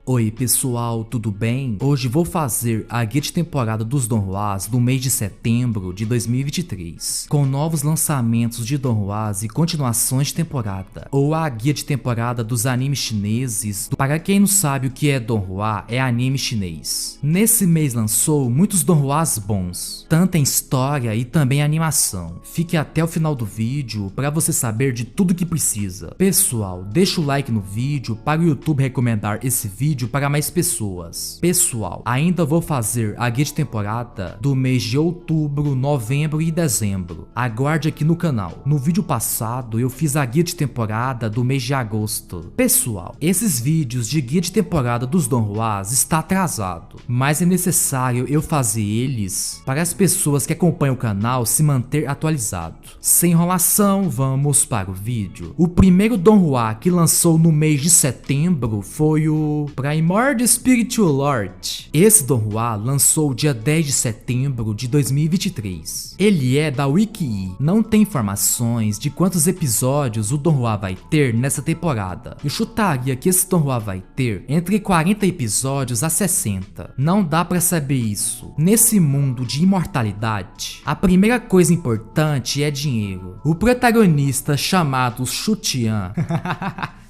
Oi pessoal, tudo bem? Hoje vou fazer a guia de temporada dos donhwas do mês de setembro de 2023, com novos lançamentos de donhwas e continuações de temporada, ou a guia de temporada dos animes chineses. Para quem não sabe o que é donhwa, é anime chinês. Nesse mês lançou muitos donhwas bons, tanto em história e também em animação. Fique até o final do vídeo para você saber de tudo que precisa. Pessoal, deixa o like no vídeo para o YouTube recomendar esse vídeo para mais pessoas. Pessoal, ainda vou fazer a guia de temporada do mês de outubro, novembro e dezembro. Aguarde aqui no canal. No vídeo passado eu fiz a guia de temporada do mês de agosto. Pessoal, esses vídeos de guia de temporada dos donhwas está atrasado, mas é necessário eu fazer eles para as pessoas que acompanham o canal se manter atualizado. Sem enrolação, vamos para o vídeo. O primeiro donhwa que lançou no mês de setembro foi o Primord Spiritual Lord. Esse donhwa lançou dia 10 de setembro de 2023. Ele é da Wiki. Não tem informações de quantos episódios o donhwa vai ter nessa temporada. Eu chutaria que esse donhwa vai ter entre 40 episódios a 60. Não dá pra saber isso. Nesse mundo de imortalidade, a primeira coisa importante é dinheiro. O protagonista, chamado Shutian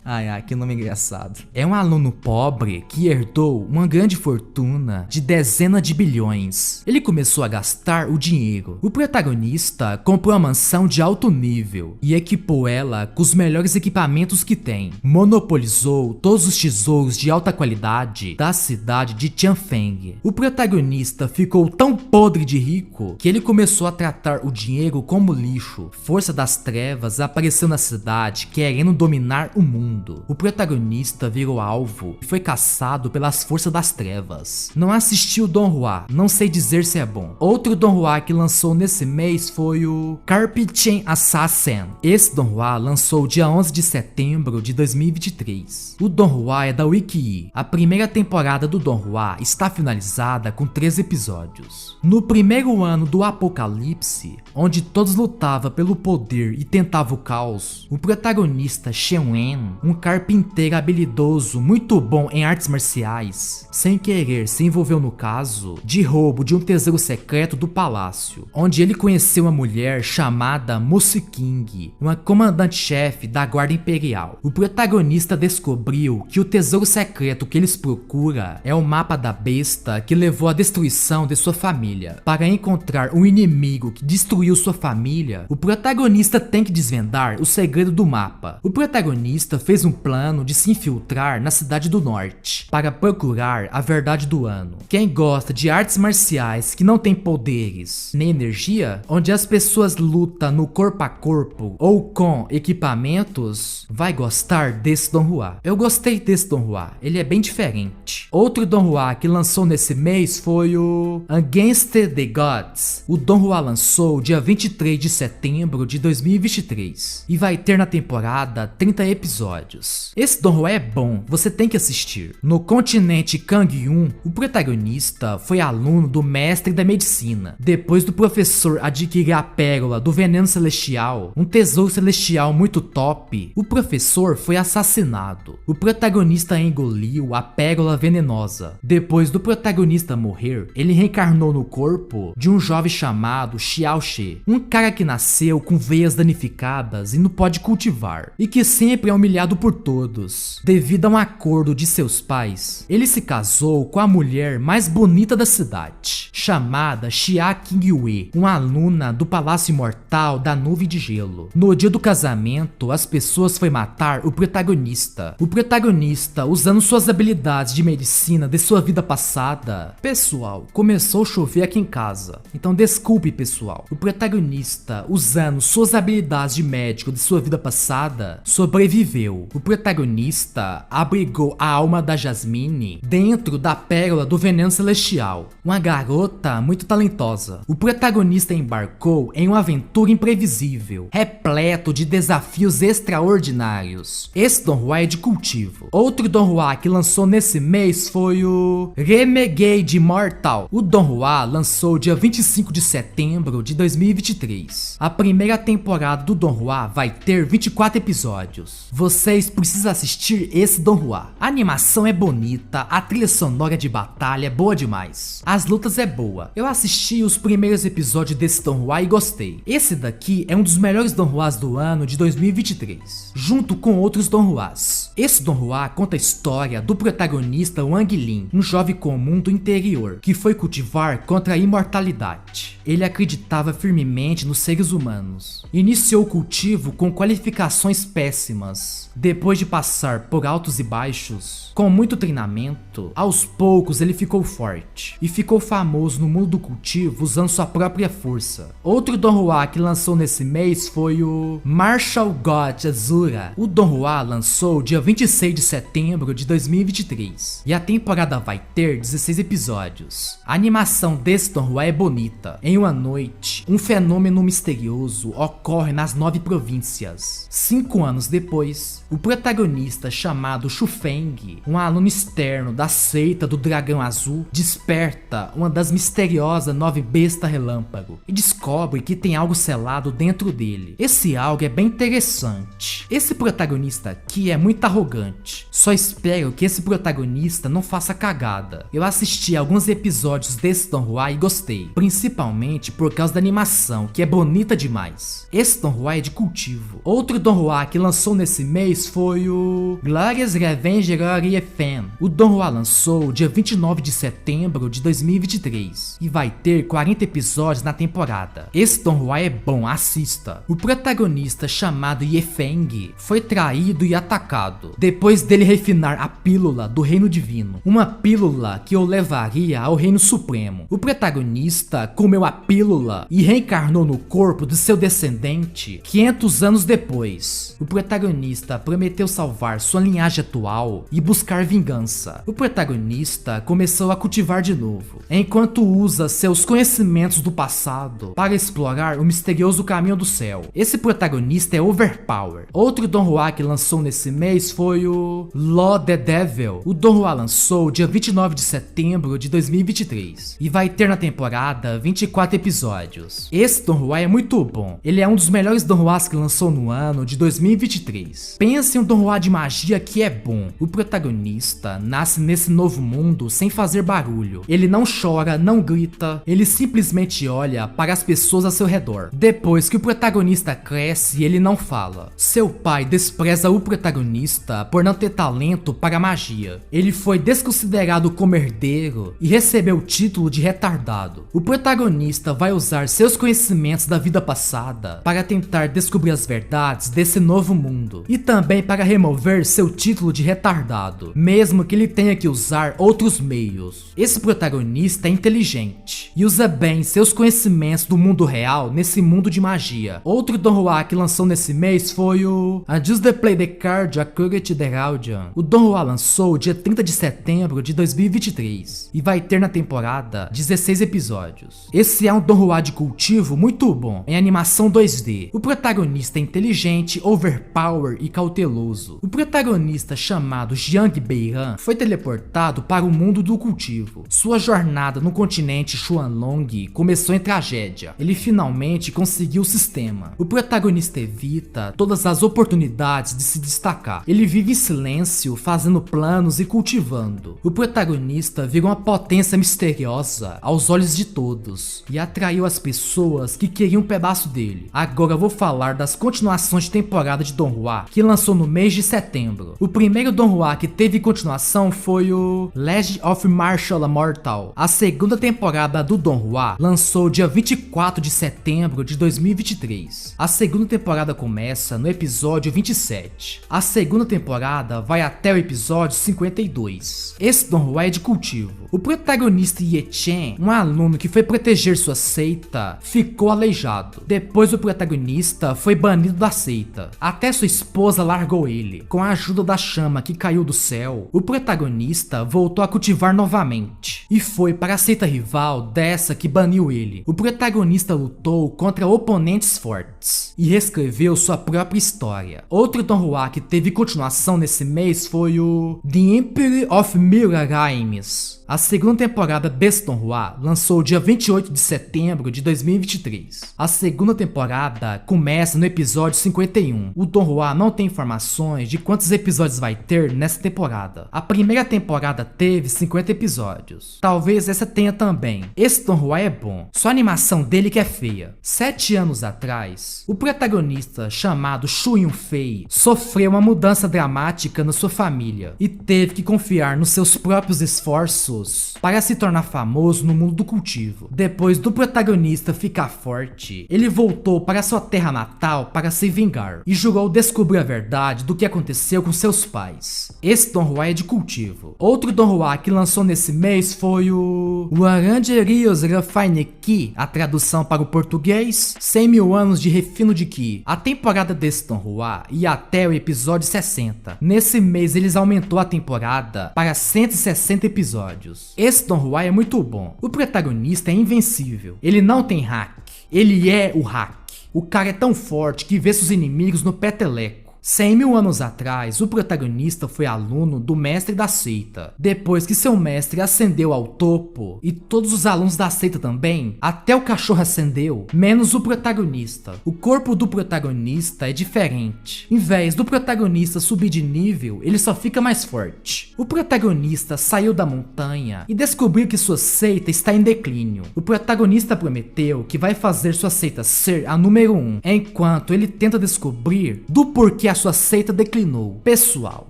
Ai, que nome engraçado. É um aluno pobre que herdou uma grande fortuna de dezenas de bilhões. Ele começou a gastar o dinheiro. O protagonista comprou uma mansão de alto nível e equipou ela com os melhores equipamentos que tem. Monopolizou todos os tesouros de alta qualidade da cidade de Tianfeng. O protagonista ficou tão podre de rico que ele começou a tratar o dinheiro como lixo. Força das trevas apareceu na cidade querendo dominar o mundo. O protagonista virou alvo e foi caçado pelas forças das trevas. Não assisti o donhwa, não sei dizer se é bom. Outro donhwa que lançou nesse mês foi o Carpet Assassin. Esse donhwa lançou dia 11 de setembro de 2023. O donhwa é da Wiki. A primeira temporada do donhwa está finalizada com 3 episódios. No primeiro ano do apocalipse, onde todos lutavam pelo poder e tentavam o caos, o protagonista Shen Wen, um carpinteiro habilidoso muito bom em artes marciais, sem querer se envolveu no caso de roubo de um tesouro secreto do palácio, onde ele conheceu uma mulher chamada Musi King, uma comandante-chefe da guarda imperial. O protagonista descobriu que o tesouro secreto que eles procuram é o mapa da besta que levou à destruição de sua família. Para encontrar um inimigo que destruiu sua família, o protagonista tem que desvendar o segredo do mapa. O protagonista fez um plano de se infiltrar na cidade do norte para procurar a verdade do ano. Quem gosta de artes marciais que não tem poderes nem energia, onde as pessoas lutam no corpo a corpo ou com equipamentos, vai gostar desse donhwa. Eu gostei desse donhwa, ele é bem diferente. Outro donhwa que lançou nesse mês foi o Against the Gods. O donhwa lançou dia 23 de setembro de 2023 e vai ter na temporada 30 episódios. Esse donhwa é bom, você tem que assistir. No continente Kangyun, o protagonista foi aluno do mestre da medicina. Depois do professor adquirir a pérola do veneno celestial, um tesouro celestial muito top, o professor foi assassinado. O protagonista engoliu a pérola venenosa. Depois do protagonista morrer, ele reencarnou no corpo de um jovem chamado Xiao She, um cara que nasceu com veias danificadas e não pode cultivar, e que sempre é humilhado por todos. Devido a um acordo de seus pais, ele se casou com a mulher mais bonita da cidade, chamada Xia Qingyue, uma aluna do Palácio Imortal da Nuvem de Gelo. No dia do casamento, as pessoas foram matar o protagonista. O protagonista, usando suas habilidades de medicina de sua vida passada. Pessoal, começou a chover aqui em casa, então desculpe pessoal. O protagonista, usando suas habilidades de médico de sua vida passada, sobreviveu. O protagonista abrigou a alma da Jasmine dentro da pérola do veneno celestial, uma garota muito talentosa. O protagonista embarcou em uma aventura imprevisível, repleto de desafios extraordinários. Esse donhwa é de cultivo. Outro donhwa que lançou nesse mês foi o Renegade Immortal. O donhwa lançou dia 25 de setembro de 2023. A primeira temporada do donhwa vai ter 24 episódios. Você vocês precisam assistir esse Donghua. A animação é bonita, a trilha sonora de batalha é boa demais. As lutas é boa. Eu assisti os primeiros episódios desse Donghua e gostei. Esse daqui é um dos melhores Donhuas do ano de 2023, junto com outros Donhuas. Esse Donghua conta a história do protagonista Wang Lin, um jovem comum do interior, que foi cultivar contra a imortalidade. Ele acreditava firmemente nos seres humanos. Iniciou o cultivo com qualificações péssimas. Depois de passar por altos e baixos, com muito treinamento, aos poucos ele ficou forte e ficou famoso no mundo do cultivo usando sua própria força. Outro Donghua que lançou nesse mês foi o Martial God Azura. O Donghua lançou dia 26 de setembro de 2023 e a temporada vai ter 16 episódios. A animação desse Donghua é bonita. Em uma noite, um fenômeno misterioso ocorre nas 9 províncias. 5 anos depois, o protagonista chamado Shu Feng, um aluno externo da seita do Dragão Azul, desperta uma das misteriosas 9 bestas relâmpago e descobre que tem algo selado dentro dele. Esse algo é bem interessante. Esse protagonista aqui é muito arrogante. Só espero que esse protagonista não faça cagada. Eu assisti alguns episódios desse Donghua e gostei, principalmente por causa da animação, que é bonita demais. Esse Donghua é de cultivo. Outro Donghua que lançou nesse mês foi o Glorious Revenge Glory FM. O Donghua lançou dia 29 de setembro de 2023 e vai ter 40 episódios na temporada. Esse Donghua é bom, assista. O protagonista chamado Ye Feng foi traído e atacado, depois dele refinar a pílula do reino divino, uma pílula que o levaria ao reino supremo. O protagonista comeu a pílula e reencarnou no corpo de seu descendente 500 anos depois. O protagonista prometeu salvar sua linhagem atual e buscar vingança. O protagonista começou a cultivar de novo, enquanto usa seus conhecimentos do passado para explorar o misterioso caminho do céu. Esse protagonista é overpower. Outro Donghua que lançou nesse mês foi o Law the Devil. O Donghua lançou dia 29 de setembro de 2023 e vai ter na temporada 24 episódios. Esse Donghua é muito bom. Ele é um dos melhores Donhuas que lançou no ano de 2023. Pense em um Donghua de magia que é bom. O protagonista nasce nesse novo mundo sem fazer barulho. Ele não chora, não grita, ele simplesmente olha para as pessoas ao seu redor. Depois que o protagonista cresce, ele não fala. Seu pai despreza o protagonista por não ter talento para magia. Ele foi desconsiderado como herdeiro e recebeu o título de retardado. O protagonista vai usar seus conhecimentos da vida passada para tentar descobrir as verdades desse novo mundo e também para remover seu título de retardado, mesmo que ele tenha que usar outros meios. Esse protagonista é inteligente e usa bem seus conhecimentos do mundo real nesse mundo de magia. Outro Donghua que lançou nesse mês foi o Just the Play the Card Accurate the Guardian. O Donghua lançou dia 30 de setembro de 2023 e vai ter na temporada 16 episódios. Esse é um Donghua de cultivo muito bom, em animação 2D. O protagonista é inteligente, overpower e cauteloso. O protagonista chamado Jiang Beiran foi teleportado para o mundo do cultivo. Sua jornada no continente Xuanlong começou em tragédia. Ele finalmente conseguiu o sistema. O protagonista evita todas as oportunidades de se destacar. Ele vive em silêncio, fazendo planos e cultivando. O protagonista virou uma potência misteriosa aos olhos de todos e atraiu as pessoas que queriam um pedaço dele. Agora eu vou falar das continuações de temporada de Donghua que lançou no mês de setembro. O primeiro Donghua que teve continuação foi o Legend of Martial Immortal. A segunda temporada do Donghua lançou dia 24 de setembro de 2023. A segunda temporada começa no episódio 27. A segunda temporada vai até o episódio 52. Esse Donghua é de cultivo. O protagonista Ye Chen, um aluno que foi proteger sua seita, ficou aleijado. Depois o protagonista foi banido da seita, até sua esposa largou ele. Com a ajuda da chama que caiu do céu, o protagonista voltou a cultivar novamente e foi para a seita rival dessa que baniu ele. O protagonista lutou contra oponentes fortes e reescreveu sua própria história. Outro donghua que teve continuação nesse mês foi o The Empire of Mirror Games. A segunda temporada desse donghua lançou dia 28 de setembro de 2023. A segunda temporada começa no episódio 51. O donghua não tem informações de quantos episódios vai ter nessa temporada. A primeira temporada teve 50 episódios. Talvez essa tenha também. Esse donghua é bom, só a animação dele que é feia. 7 anos atrás, o protagonista chamado Shu Yunfei sofreu uma mudança dramática na sua família e teve que confiar nos seus próprios esforços para se tornar famoso no mundo do cultivo. Depois do protagonista ficar forte, ele voltou para sua terra natal para se vingar e jurou descobrir a verdade do que aconteceu com seus pais. Esse donghua é de cultivo. Outro donghua que lançou nesse mês foi o Warangerios Refine Ki, a tradução para o português, 100 mil anos de refino de Ki. A temporada desse donghua ia até o episódio 60. Nesse mês eles aumentou a temporada para 160 episódios. Esse donghua é muito bom. O protagonista é invencível. Ele não tem hack. Ele é o hack. O cara é tão forte que vê seus inimigos no peteleco. 100 mil anos atrás, o protagonista foi aluno do mestre da seita. Depois que seu mestre ascendeu ao topo, e todos os alunos da seita também, até o cachorro ascendeu, menos o protagonista. O corpo do protagonista é diferente. Em vez do protagonista subir de nível, ele só fica mais forte. O protagonista saiu da montanha e descobriu que sua seita está em declínio. O protagonista prometeu que vai fazer sua seita ser a número 1, enquanto ele tenta descobrir do porquê a sua seita declinou. Pessoal,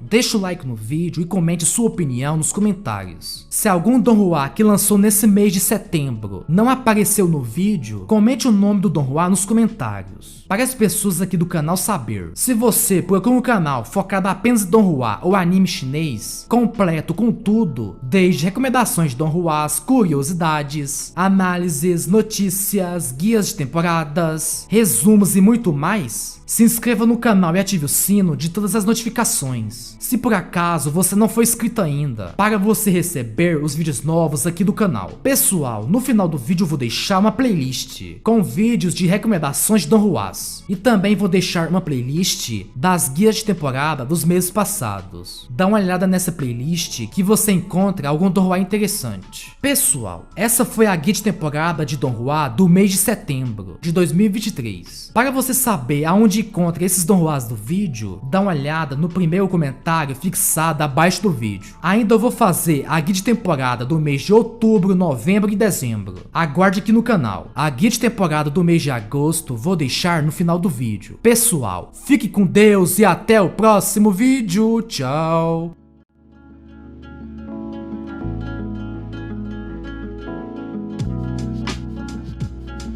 deixa o like no vídeo e comente sua opinião nos comentários. Se algum donghua que lançou nesse mês de setembro não apareceu no vídeo, comente o nome do donghua nos comentários, para as pessoas aqui do canal saber. Se você procura um canal focado apenas em donghua ou anime chinês, completo com tudo, desde recomendações de donhuas, curiosidades, análises, notícias, guias de temporadas, resumos e muito mais, se inscreva no canal e ative o sino de todas as notificações. Se por acaso você não for inscrito ainda, para você receber os vídeos novos aqui do canal. Pessoal, no final do vídeo eu vou deixar uma playlist com vídeos de recomendações de donhuas. E também vou deixar uma playlist das guias de temporada dos meses passados. Dá uma olhada nessa playlist que você encontra algum donghua interessante. Pessoal, essa foi a guia de temporada de donghua do mês de setembro de 2023. Para você saber aonde encontra esses donhuas do vídeo, dá uma olhada no primeiro comentário fixado abaixo do vídeo. Ainda eu vou fazer a guia de temporada do mês de outubro, novembro e dezembro. Aguarde aqui no canal. A guia de temporada do mês de agosto vou deixar no final do vídeo. Pessoal, fique com Deus e até o próximo vídeo. Tchau!